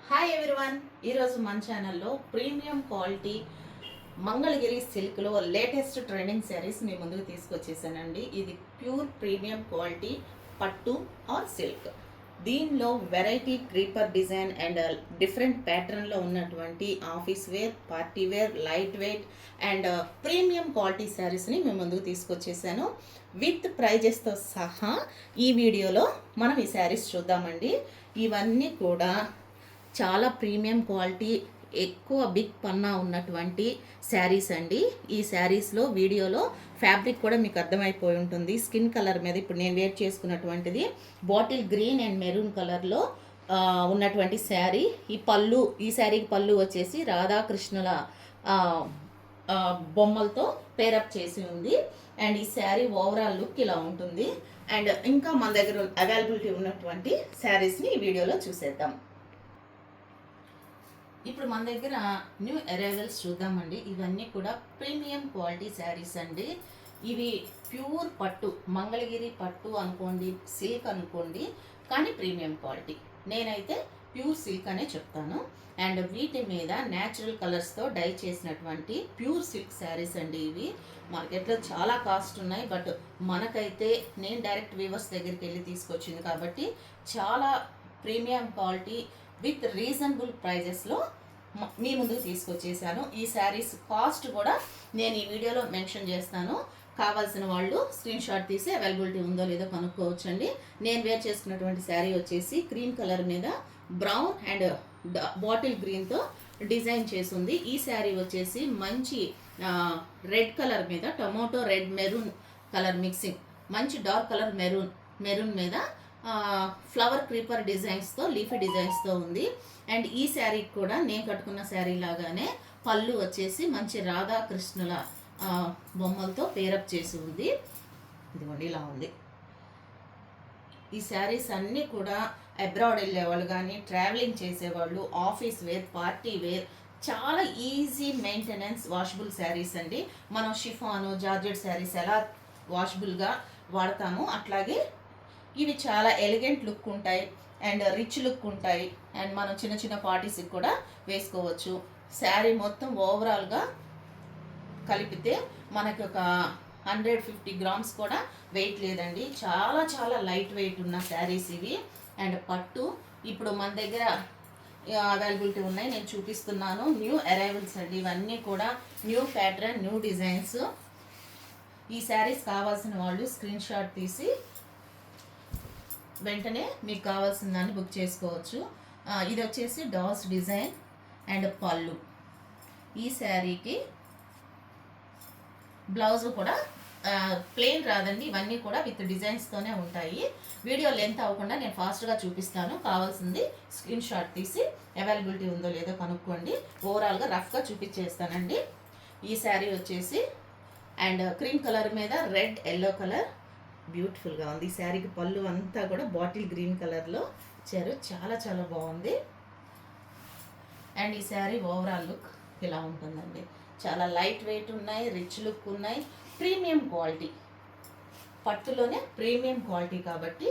Hi everyone, ఈరోజు మన ఛానల్లో ప్రీమియం క్వాలిటీ మంగళగిరి సిల్క్లో లేటెస్ట్ ట్రెండింగ్ శారీస్ మీ ముందుకు తీసుకొచ్చేసానండి. ఇది ప్యూర్ ప్రీమియం క్వాలిటీ పట్టు ఆర్ సిల్క్. దీనిలో variety creeper design and different ప్యాటర్న్లో ఉన్నటువంటి office wear, party wear, light weight and premium quality శారీస్ని మేము ముందుకు తీసుకొచ్చేసాను. విత్ ప్రైజెస్తో సహా ఈ వీడియోలో మనం ఈ శారీస్ చూద్దామండి. ఇవన్నీ కూడా చాలా ప్రీమియం క్వాలిటీ, ఎక్కువ బిగ్ పన్నా ఉన్నటువంటి శారీస్ అండి. ఈ శారీస్లో వీడియోలో ఫ్యాబ్రిక్ కూడా మీకు అర్థమైపోయి ఉంటుంది. స్కిన్ కలర్ మీద ఇప్పుడు నేను వేర్ చేసుకున్నటువంటిది బాటిల్ గ్రీన్ అండ్ మెరూన్ కలర్లో ఉన్నటువంటి శారీ. ఈ శారీకి పళ్ళు వచ్చేసి రాధాకృష్ణుల బొమ్మలతో పేరప్ చేసి ఉంది. అండ్ ఈ శారీ ఓవరాల్ లుక్ ఇలా ఉంటుంది. అండ్ ఇంకా మన దగ్గర అవైలబిలిటీ ఉన్నటువంటి శారీస్ని ఈ వీడియోలో చూసేద్దాం. ఇప్పుడు మన దగ్గర న్యూ అరైవల్స్ చూద్దామండి. ఇవన్నీ కూడా ప్రీమియం క్వాలిటీ శారీస్ అండి. ఇవి ప్యూర్ పట్టు, మంగళగిరి పట్టు అనుకోండి, సిల్క్ అనుకోండి, కానీ ప్రీమియం క్వాలిటీ. నేనైతే ప్యూర్ సిల్క్ అనే చెప్తాను. అండ్ వీటి మీద న్యాచురల్ కలర్స్తో డై చేసినటువంటి ప్యూర్ సిల్క్ శారీస్ అండి. ఇవి మార్కెట్లో చాలా కాస్ట్ ఉన్నాయి, బట్ మనకైతే నేను డైరెక్ట్ వీవర్స్ దగ్గరికి వెళ్ళి తీసుకొచ్చింది కాబట్టి చాలా ప్రీమియం క్వాలిటీ విత్ రీజనబుల్ ప్రైజెస్లో మీ ముందుకు తీసుకొచ్చేసాను. ఈ శారీస్ కాస్ట్ కూడా నేను ఈ వీడియోలో మెన్షన్ చేస్తాను. కావాల్సిన వాళ్ళు స్క్రీన్ షాట్ తీసి అవైలబిలిటీ ఉందో లేదో కనుక్కోవచ్చండి. నేను వేర్ చేసుకున్నటువంటి శారీ వచ్చేసి క్రీమ్ కలర్ మీద బ్రౌన్ అండ్ బాటిల్ గ్రీన్తో డిజైన్ చేసింది. ఈ శారీ వచ్చేసి మంచి రెడ్ కలర్ మీద tomato red maroon colour mixing, మంచి డార్క్ కలర్ మెరూన్ మీద ఫ్లవర్ క్రీపర్ డిజైన్స్తో, లీఫీ డిజైన్స్తో ఉంది. అండ్ ఈ శారీకి కూడా నేను కట్టుకున్న శారీ లాగానే పళ్ళు వచ్చేసి మంచి రాధాకృష్ణుల బొమ్మలతో పేరప్ చేసి ఉంది. ఇదిగోండి ఇలా ఉంది. ఈ శారీస్ అన్నీ కూడా అబ్రాడ్ వెళ్ళేవాళ్ళు కానీ, ట్రావెలింగ్ చేసేవాళ్ళు, ఆఫీస్ వేర్, పార్టీ వేర్, చాలా ఈజీ మెయింటెనెన్స్ వాషబుల్ శారీస్ అండి. మనం షిఫాను, జార్జెట్ శారీస్ ఎలా వాషబుల్గా వాడతామో అట్లాగే ఇవి చాలా ఎలిగెంట్ లుక్ ఉంటాయి అండ్ రిచ్ లుక్ ఉంటాయి. అండ్ మనం చిన్న చిన్న పార్టీస్కి కూడా వేసుకోవచ్చు. శారీ మొత్తం ఓవరాల్గా కలిపితే మనకి ఒక 150 గ్రామ్స్ కూడా వెయిట్ లేదండి. చాలా చాలా లైట్ వెయిట్ ఉన్న శారీస్ ఇవి. అండ్ పట్టు ఇప్పుడు మన దగ్గర అవైలబిలిటీ ఉన్నాయి, నేను చూపిస్తున్నాను. న్యూ అరైవల్స్ అండి. ఇవన్నీ కూడా న్యూ ప్యాటర్న్, న్యూ డిజైన్స్. ఈ శారీస్ కావాల్సిన వాళ్ళు స్క్రీన్ షాట్ తీసి వెంటనే మీకు కావాల్సిన దాన్ని బుక్ చేసుకోవచ్చు. ఇది వచ్చేసి డాల్స్ డిజైన్ అండ్ పళ్ళు. ఈ శారీకి బ్లౌజ్ కూడా ప్లెయిన్ రాదండి. ఇవన్నీ కూడా విత్ డిజైన్స్తోనే ఉంటాయి. వీడియో లెంత్ అవ్వకుండా నేను ఫాస్ట్గా చూపిస్తాను. కావాల్సింది స్క్రీన్ షాట్ తీసి అవైలబిలిటీ ఉందో లేదో కనుక్కోండి. ఓవరాల్గా రఫ్గా చూపించేస్తానండి. ఈ శారీ వచ్చేసి అండ్ క్రీమ్ కలర్ మీద రెడ్ ఎల్లో కలర్ బ్యూటిఫుల్గా ఉంది. ఈ శారీకి పళ్ళు అంతా కూడా బాటిల్ గ్రీన్ కలర్లో ఇచ్చారు. చాలా చాలా బాగుంది. అండ్ ఈ శారీ ఓవరాల్ లుక్ ఇలా ఉంటుందండి. చాలా లైట్ వెయిట్ ఉన్నాయి, రిచ్ లుక్ ఉన్నాయి, ప్రీమియం క్వాలిటీ. పట్టులోనే ప్రీమియం క్వాలిటీ కాబట్టి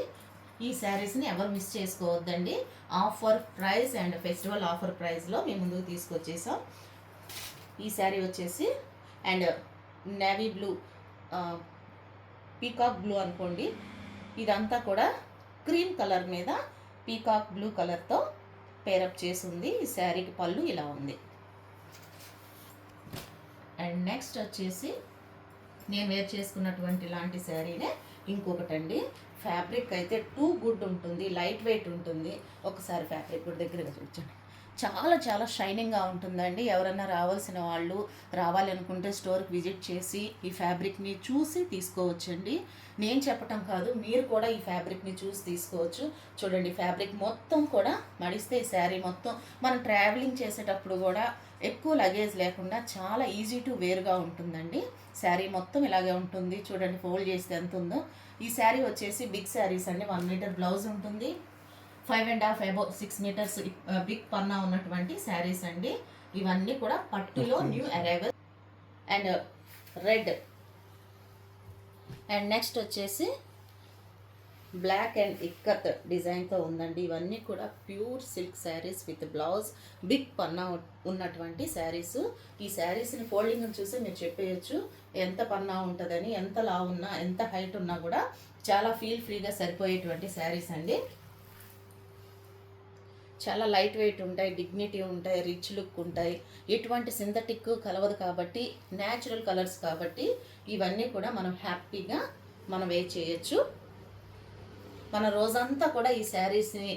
ఈ శారీస్ని ఎవరు మిస్ చేసుకోవద్దండి. Offer price and festival offer ప్రైస్లో మేము ముందుకు తీసుకొచ్చేసాం. ఈ శారీ వచ్చేసి and navy blue, peacock blue అనుకోండి. ఇదంతా కూడా క్రీమ్ కలర్ మీద పీకాక్ బ్లూ కలర్తో పేరప్ చేసి ఉంది. ఈ శారీకి పళ్ళు ఇలా ఉంది. అండ్ నెక్స్ట్ వచ్చేసి నేను వేర్ చేసుకున్నటువంటి లాంటి శారీనే ఇంకొకటండి. ఫ్యాబ్రిక్ అయితే టూ గుడ్ ఉంటుంది, లైట్ వెయిట్ ఉంటుంది. ఒకసారి ఫ్యాబ్రిక్ కూడా దగ్గరగా చూపించండి. చాలా చాలా షైనింగ్గా ఉంటుందండి. ఎవరన్నా రావాల్సిన వాళ్ళు రావాలనుకుంటే స్టోర్కి విజిట్ చేసి ఈ ఫ్యాబ్రిక్ని చూసి తీసుకోవచ్చండి. నేను చెప్పటం కాదు, మీరు కూడా ఈ ఫ్యాబ్రిక్ని చూసి తీసుకోవచ్చు. చూడండి, ఫ్యాబ్రిక్ మొత్తం కూడా మడిస్తే ఈ శారీ మొత్తం మనం ట్రావెలింగ్ చేసేటప్పుడు కూడా ఎక్కువ లగేజ్ లేకుండా చాలా ఈజీ టు వేర్గా ఉంటుందండి. శారీ మొత్తం ఇలాగే ఉంటుంది. చూడండి ఫోల్డ్ చేస్తే ఎంత ఉందో. ఈ శారీ వచ్చేసి బిగ్ శారీస్ అండి. 1 మీటర్ బ్లౌజ్ ఉంటుంది. 5.5 అబౌవ్ 6 మీటర్స్ బిగ్ పన్నా ఉన్నటువంటి శారీస్ అండి. ఇవన్నీ కూడా పట్టులో new arrival. And red. And next వచ్చేసి బ్లాక్ అండ్ ఇక్కత్ డిజైన్తో ఉందండి. ఇవన్నీ కూడా pure silk sarees with blouse, big పన్నా ఉన్నటువంటి శారీస్. ఈ శారీస్ని ఫోల్డింగ్ చూసి మీరు చెప్పేయచ్చు ఎంత పన్నా ఉంటుందని. ఎంత లా ఉన్నా, ఎంత హైట్ ఉన్నా కూడా చాలా ఫ్రీగా సరిపోయేటువంటి శారీస్ అండి. చాలా లైట్ వెయిట్ ఉంటాయి, డిగ్నిటీ ఉంటాయి, రిచ్ లుక్ ఉంటాయి. ఎటువంటి సింథటిక్ కలవదు కాబట్టి, న్యాచురల్ కలర్స్ కాబట్టి ఇవన్నీ కూడా మనం హ్యాపీగా మనం వేర్ చేయొచ్చు. మన రోజంతా కూడా ఈ శారీస్ని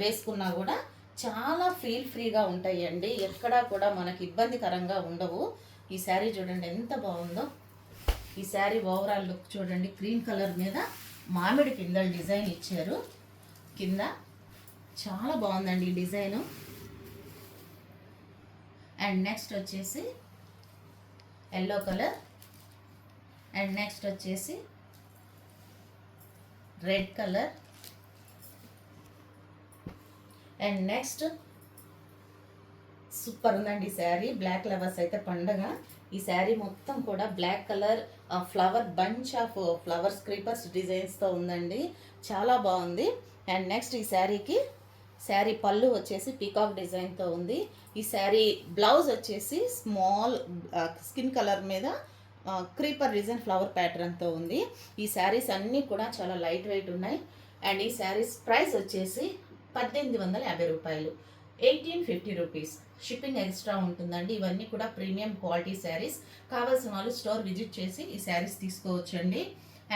వేసుకున్నా కూడా చాలా ఫ్రీగా ఉంటాయండి. ఎక్కడా కూడా మనకి ఇబ్బందికరంగా ఉండవు. ఈ శారీ చూడండి ఎంత బాగుందో. ఈ శారీ ఓవరాల్ లుక్ చూడండి. క్రీమ్ కలర్ మీద మామిడి పిందెల డిజైన్ ఇచ్చారు కింద. చాలా బాగుందండి ఈ డిజైను. అండ్ నెక్స్ట్ వచ్చేసి ఎల్లో కలర్, అండ్ నెక్స్ట్ వచ్చేసి red colour, and next super ఉందండి ఈ శారీ. బ్లాక్ లవర్స్ అయితే పండగ. ఈ శారీ మొత్తం కూడా black colour flower bunch of flowers creepers డిజైన్స్తో ఉందండి. చాలా బాగుంది. అండ్ నెక్స్ట్ ఈ శారీ పళ్ళు వచ్చేసి పీకాక్ డిజైన్తో ఉంది. ఈ శారీ బ్లౌజ్ వచ్చేసి స్మాల్ స్కిన్ కలర్ మీద క్రీపర్ డిజైన్ ఫ్లవర్ ప్యాటర్న్తో ఉంది. ఈ శారీస్ అన్నీ కూడా చాలా లైట్ వెయిట్ ఉన్నాయి. అండ్ ఈ శారీస్ ప్రైస్ వచ్చేసి 1850 రూపాయలు, 1850 రూపీస్. షిప్పింగ్ ఎక్స్ట్రా ఉంటుందండి. ఇవన్నీ కూడా ప్రీమియం క్వాలిటీ శారీస్. కావాల్సిన వాళ్ళు స్టోర్ విజిట్ చేసి ఈ శారీస్ తీసుకోవచ్చండి.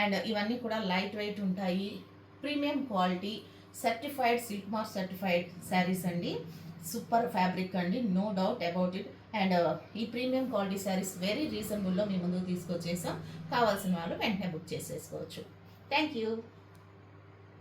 అండ్ ఇవన్నీ కూడా లైట్ వెయిట్ ఉంటాయి, premium quality, certified silk mark certified saris అండి. సూపర్ ఫ్యాబ్రిక్ అండి, no doubt about it. And ఈ ప్రీమియం క్వాలిటీ శారీస్ వెరీ రీజనబుల్లో మీ ముందుకు తీసుకొచ్చేసాం. కావాల్సిన వాళ్ళు వెంటనే బుక్ చేసేసుకోవచ్చు. Thank you.